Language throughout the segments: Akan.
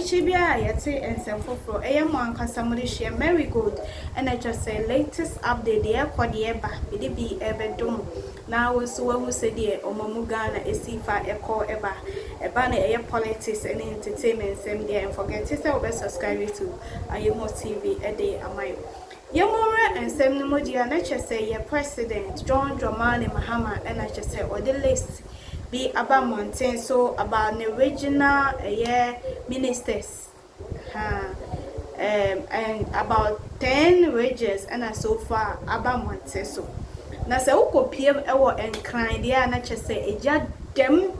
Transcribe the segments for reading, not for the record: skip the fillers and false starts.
Chibia, Yeti, and Semfofro, A1 Casamudi share Mary Good, and I just say latest update there, Quadieba, it be Ebedum. Now, so who said, dear, Omamugana, a Sifa, a call Eba, a banner, air politics and entertainment, same day, and forget to subscribe to Ayumo TV a day, am I? Yamora and Sam Modia, and I just say, your president, John Dramani Mahama, and I just say, or the list. Be about mountain, so about the original ministers, and about 10 wages, and so far about mountain. So now, so who PM and crying there, and I just say, a just them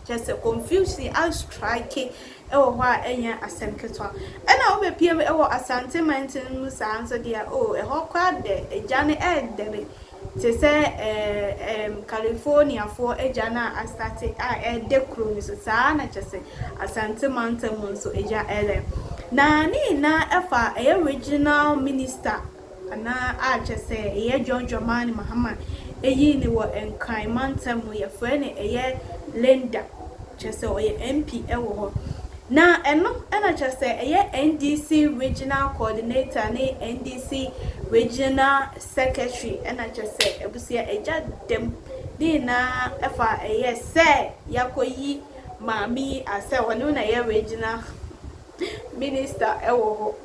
just a confusing, I'll strike it. Why any Asem Headquaters, and I will PM a Santa Mountain Musa answer dear, oh, a whole crowd there, a Johnny Ed. To say California for a jana I started I de cruise sana just say a Santa Mountain so eja ele na ni na efa a original minister na I just say a John Dramani Mahama e yi ni wo enkai mountain mo ye friend e Linda just say o ye MP e wo ho na eno na just say a NDC regional coordinator ni NDC regional secretary and I just say ebusia eja dem di na efa say yakoyi mami ase wonu na ye regional minister ewo ho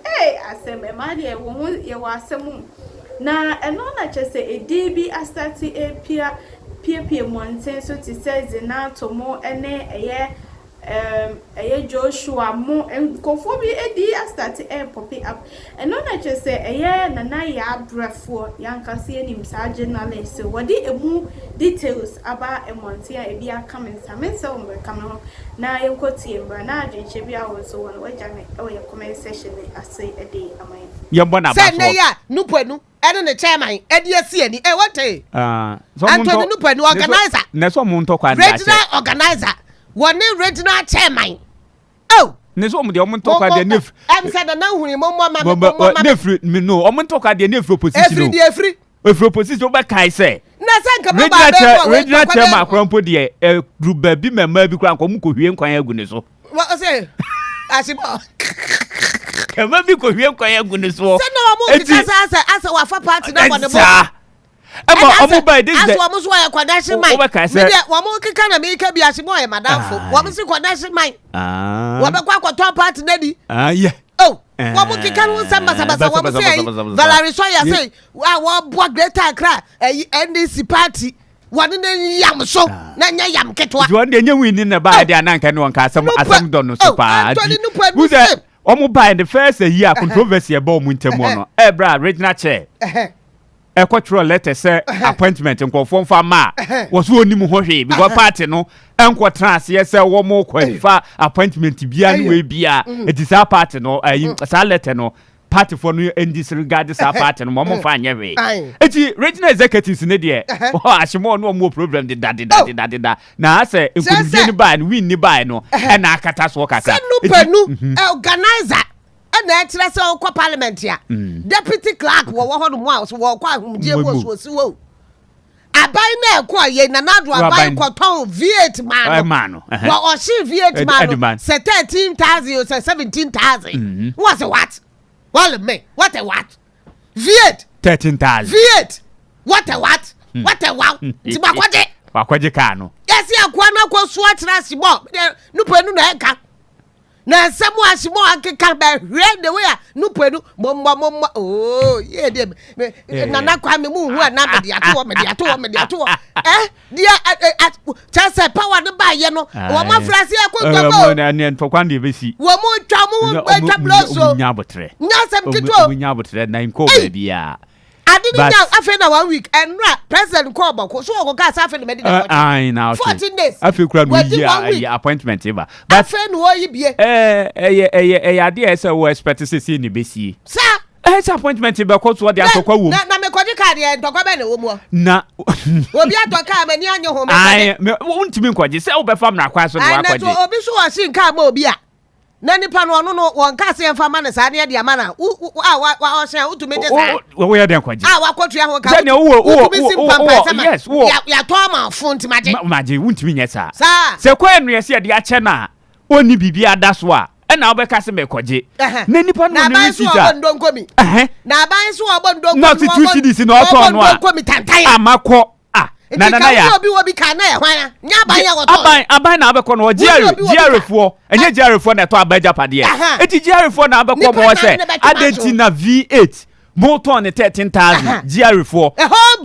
Asem e ma de wo ye wa asem na eno na just say e DB astati e pia mountain so ti say Zenator mo ene Joshua mo nkofo bi edi start pop up and no na just say na ya brafo yankase enim sa journalist so wodi emu details about emonte a ebi aka mensa mensa o come no na yenkotie mbra na adwenche bi awo so won waja me e comment section ase ede amai ye mbona ba so say ya nupanu ene ne chairman edi asi ani what so Anthony nupanu organizer na so mo ntokwa regional organizer one regional chairman. Oh, Neso mo de omo ntokwa de nef. Em said na huni mo mama nef me no omo ntokwa de nef opposition. Efri opposition ba kai say. Na sanka ba ba regional chairman akrampo de group ba bi mema bi kra nko hwie nkwan agu ne so. What say? Asibo. Kama bi ko hwie nkwan agu ne so. Say no mo kika asa wa fa party na mo ne bo. Omo by this day. As wo so ya kwadashi man. Me wo mo kika na me ka bi asimo e madamfo. Wo mo si kwadashi man. Wo be kwa kwato party na di. Yeah. Oh, wo mo kika no samba wo mo say Valerie so ya say wo bo Greater Accra NDC party. Wani ne yam so na nya yam ketwa. You want nya win na ba dia na nka no nka asem don no so pa. Who say omo by the first year controversy about mu ntemu no. Bra regional chair. Control letter say appointment nkofo mfa ma wo so onim ho hwe because party no enko trans ye say wo mo qualify appointment bia no we bia it is our party no sa letter no party for no NDC regard this party no mo fa anya hwe eti regional executives ne de ashimo no mo problem de da na say nkodi ni buy no win ni buy no e na akata so kaka organizer na tire se o kwa parliament ya deputy clerk wo ho no mo so wo kwa ahumje wo so wo abai na ekwa ye na nado abai kwaton V8 man wo o shi V8 man say 13,000 or 17,000 what well me what a what V8 13,000 V8 what a wow ti bakwaje ka no yes ya kwa na kwa so atira sibo nupo nu na eka na semu asimo akeka ba hwe the way nupo mo oh yeah dem na kwa me mu hu na me de ato dia chance power no ba ye no wo ma frase akoko na ntokwa de besi wo mu twa mu bloso nya botre nya sem kito nya botre na nko ba bia I didn't know after 1 week and President Kobo so go gas after the medical. Now 14 days. After year appointment ever. But friend wo yi bie. Idea say we expect to see ni besi. Sir, it's appointment be cause what dey atokwa wo. Na me kwaji card e ntokwa be na wo mu. Na obi atoka mani anyo ho me. Ai, me untimi nkwaji say wo be fam na kwa so na akwaji. Ai na obi so wo shi nka ma obi a. Na nipa no no won ka se mfa ma ne sa ne dia ma na wa hye utumi de sa wo ya den kwaji wa kotu ya ho ka se ne wo yes wo ya to ma fun timaje maje untimi nya sa sa se kwa enu ye se de ache na oni bibia da so a na obeka se me koje na nipa no ne receipt na ban so obondo not 2 cedis no auto no amakọ na ya obi ka na ehwan nya ban ya woto aban na abekọ no GRFo enye GRFo na to abaja pade eti GRFo na abekọ mo se adenti na V8 motor on 13,000 GR4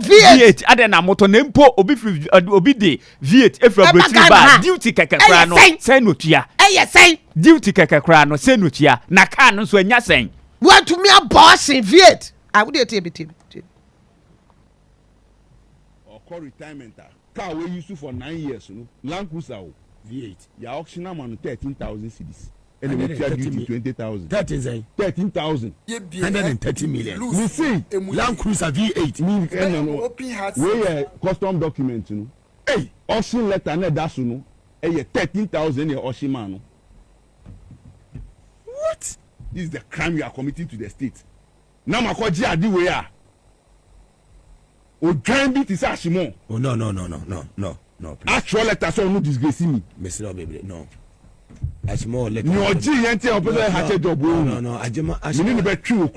V8 ade na motor na mpo obi de V8 efra battery ba duty kekekra no say no tua say duty kekekra no say no tua na car no so anya sen what to me a boss in V8 I would tell or call retirement car we use for 9 years no Land Cruiser V8 ya auction am on 13,000 cedis. And they will charge you 20,000. 13,000. 130 million. We see Land Cruiser V8. We custom document, you know. Hey, auction letter na dasu no. Hey, 13,000 your auction man. What? This is the crime you are committing to the state. Now my call GRD we are. O join bit is ashimo. Oh no. Please. Actual letter so no disgrace me. Mr. Baby, no. Asemo letter. No G yente opposite hatchet job. No. Ajema. You need to be true.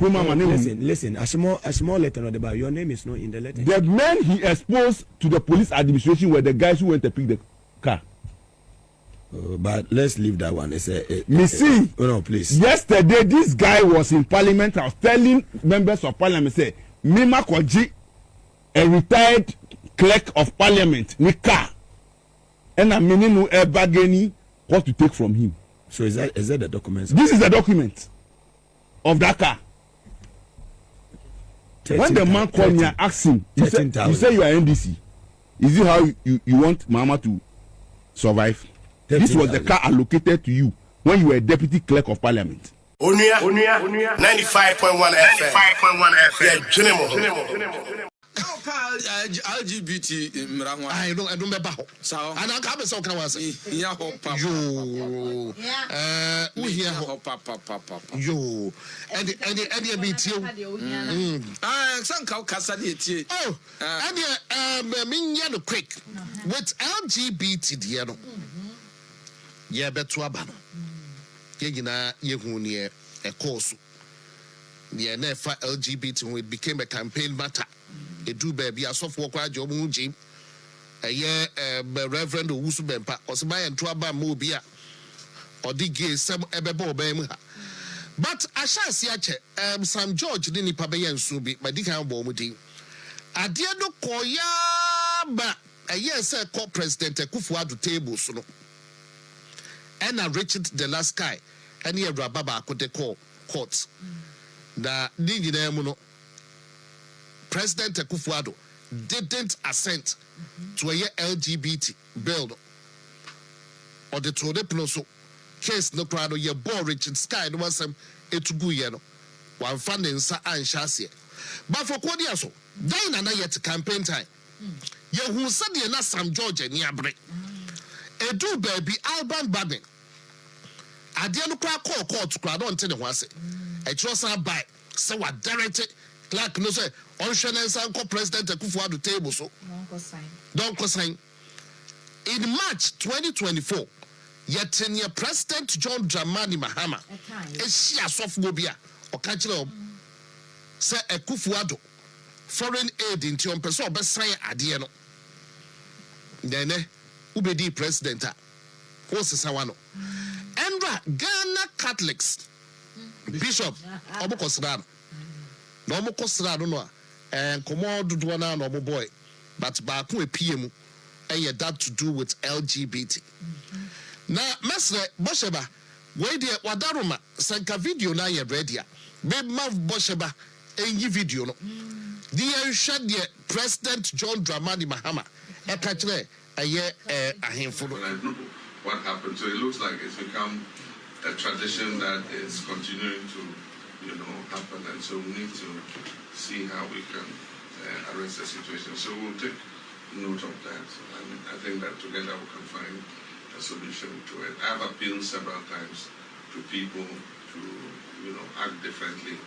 Listen. Asemo letter not about. Your name is not in the letter. The men he exposed to the police administration were the guys who went to pick the car. But let's leave that one. It's no, please. Yesterday, this guy was in parliament. I was telling members of parliament, say, Mima Koji, a retired clerk of parliament, Nika, and I'm meaning no bargaining what to take from him. So is that the document? This is the document of that car. When the man called me and asked him, you say you are NDC. Is it how you want Mama to survive? This was the car allocated to you when you were deputy clerk of parliament. Onia 95.1 FM. 95.1 FM. Yeah, Junimo. LGBT mranwa. I don't remember. So, and I come so can was. Yeah, papa. Yo. We hear papa. Yo. And the BT. Some cow cassa de. Oh, and the quick with LGBT diano. Yeah, betu abano. Yegina yehunie a course. The NFA LGBT when it became a campaign matter. A do baby a soft worker job jim. A year Reverend Usu Bempa or Samay and Tuaba Mobia or the gay some ebebo bemha. But I shall see Sam George Nini Pabayan Subi, my dick and bomudi. I dear no koya, but a year sir call President Kufuwa to table soon. And I reached the last guy, and here Rababa could call courts. The Ninginamuno President Kufuado didn't assent to a LGBT bill or the Tode Ploso case no crowd ye bore Richard Sky no was some etuguyeno one funding sa and chassis. But for Kodiaso, Dina yet campaign time. Ye who said ye not some George and Yabre. A do baby Alban Baden. I didn't call to crowd on ten was it. I trust her by so what directed Clark no say on Shannon Sanko President Kufuwa table so don't consign. In March 2024, yet 10-year President John Dramani Mahama is she a sophobia or catch say a Kufuwa foreign aid in Tion Peso best sign adieno. Then Ubedi President what's Sawano. Endra Ghana Catholics Bishop Obokosrano. No more Kosrano no and Commode Duana no boy, but Baku a PM a that to do with LGBT. Now, Master Bosheba, where the Wadaruma sanka video na ye ready. Babe Mav Bosheba any video no. The shed the President John Dramani Mahama a catch a year a handful. What happened? So it looks like it's become a tradition that is continuing to, happen, and so we need to see how we can arrest the situation. So we'll take note of that, and I think that together we can find a solution to it. I've appealed several times to people to, act differently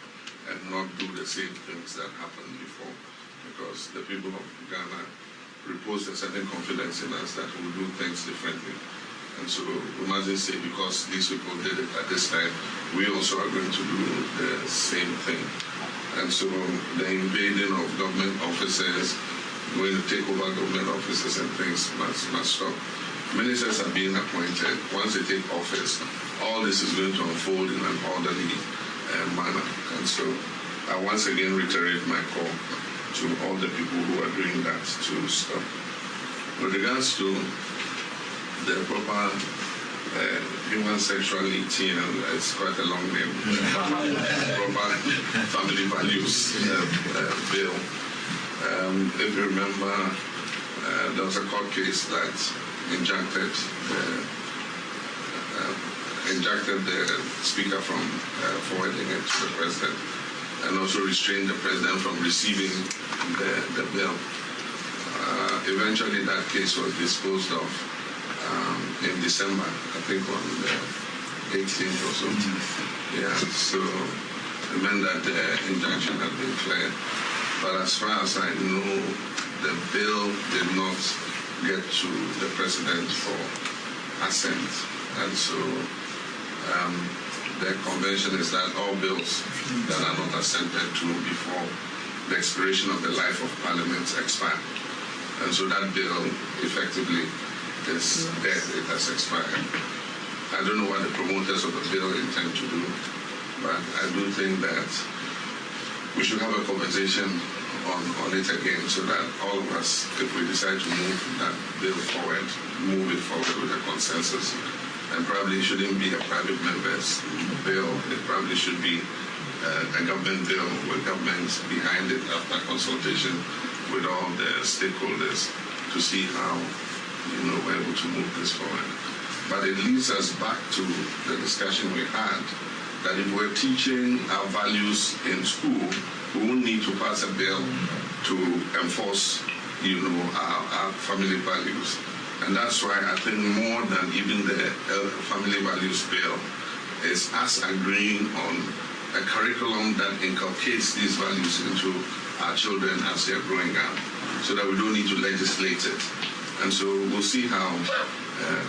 and not do the same things that happened before, because the people of Ghana repose a certain confidence in us that we'll do things differently. And so we mustn't say because these people did it at this time, we also are going to do the same thing. And so the invading of government offices, going to take over government offices and things must stop. Ministers are being appointed. Once they take office, all this is going to unfold in an orderly manner. And so I once again reiterate my call to all the people who are doing that to stop. With regards to the proper human sexuality, and it's quite a long name, proper family values bill. If you remember, there was a court case that injuncted the speaker from forwarding it to the president, and also restrained the president from receiving the bill. Eventually, that case was disposed of in December, I think on the 18th or so. Yeah, so it meant that the injunction had been cleared. But as far as I know, the bill did not get to the president for assent. And so the convention is that all bills that are not assented to before the expiration of the life of Parliament expire. And so that bill effectively is dead, it has expired. I don't know what the promoters of the bill intend to do, but I do think that we should have a conversation on it again so that all of us, if we decide to move that bill forward, move it forward with a consensus. And probably it shouldn't be a private member's bill, it probably should be a government bill with government behind it after consultation with all the stakeholders to see how we're able to move this forward. But it leads us back to the discussion we had that if we're teaching our values in school, we won't need to pass a bill to enforce, our family values. And that's why I think more than even the family values bill is us agreeing on a curriculum that inculcates these values into our children as they're growing up, so that we don't need to legislate it. And so we'll see how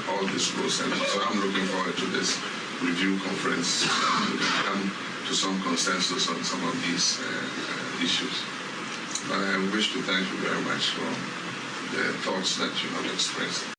all this goes. And so I'm looking forward to this review conference. We can come to some consensus on some of these issues. But I wish to thank you very much for the thoughts that you have expressed.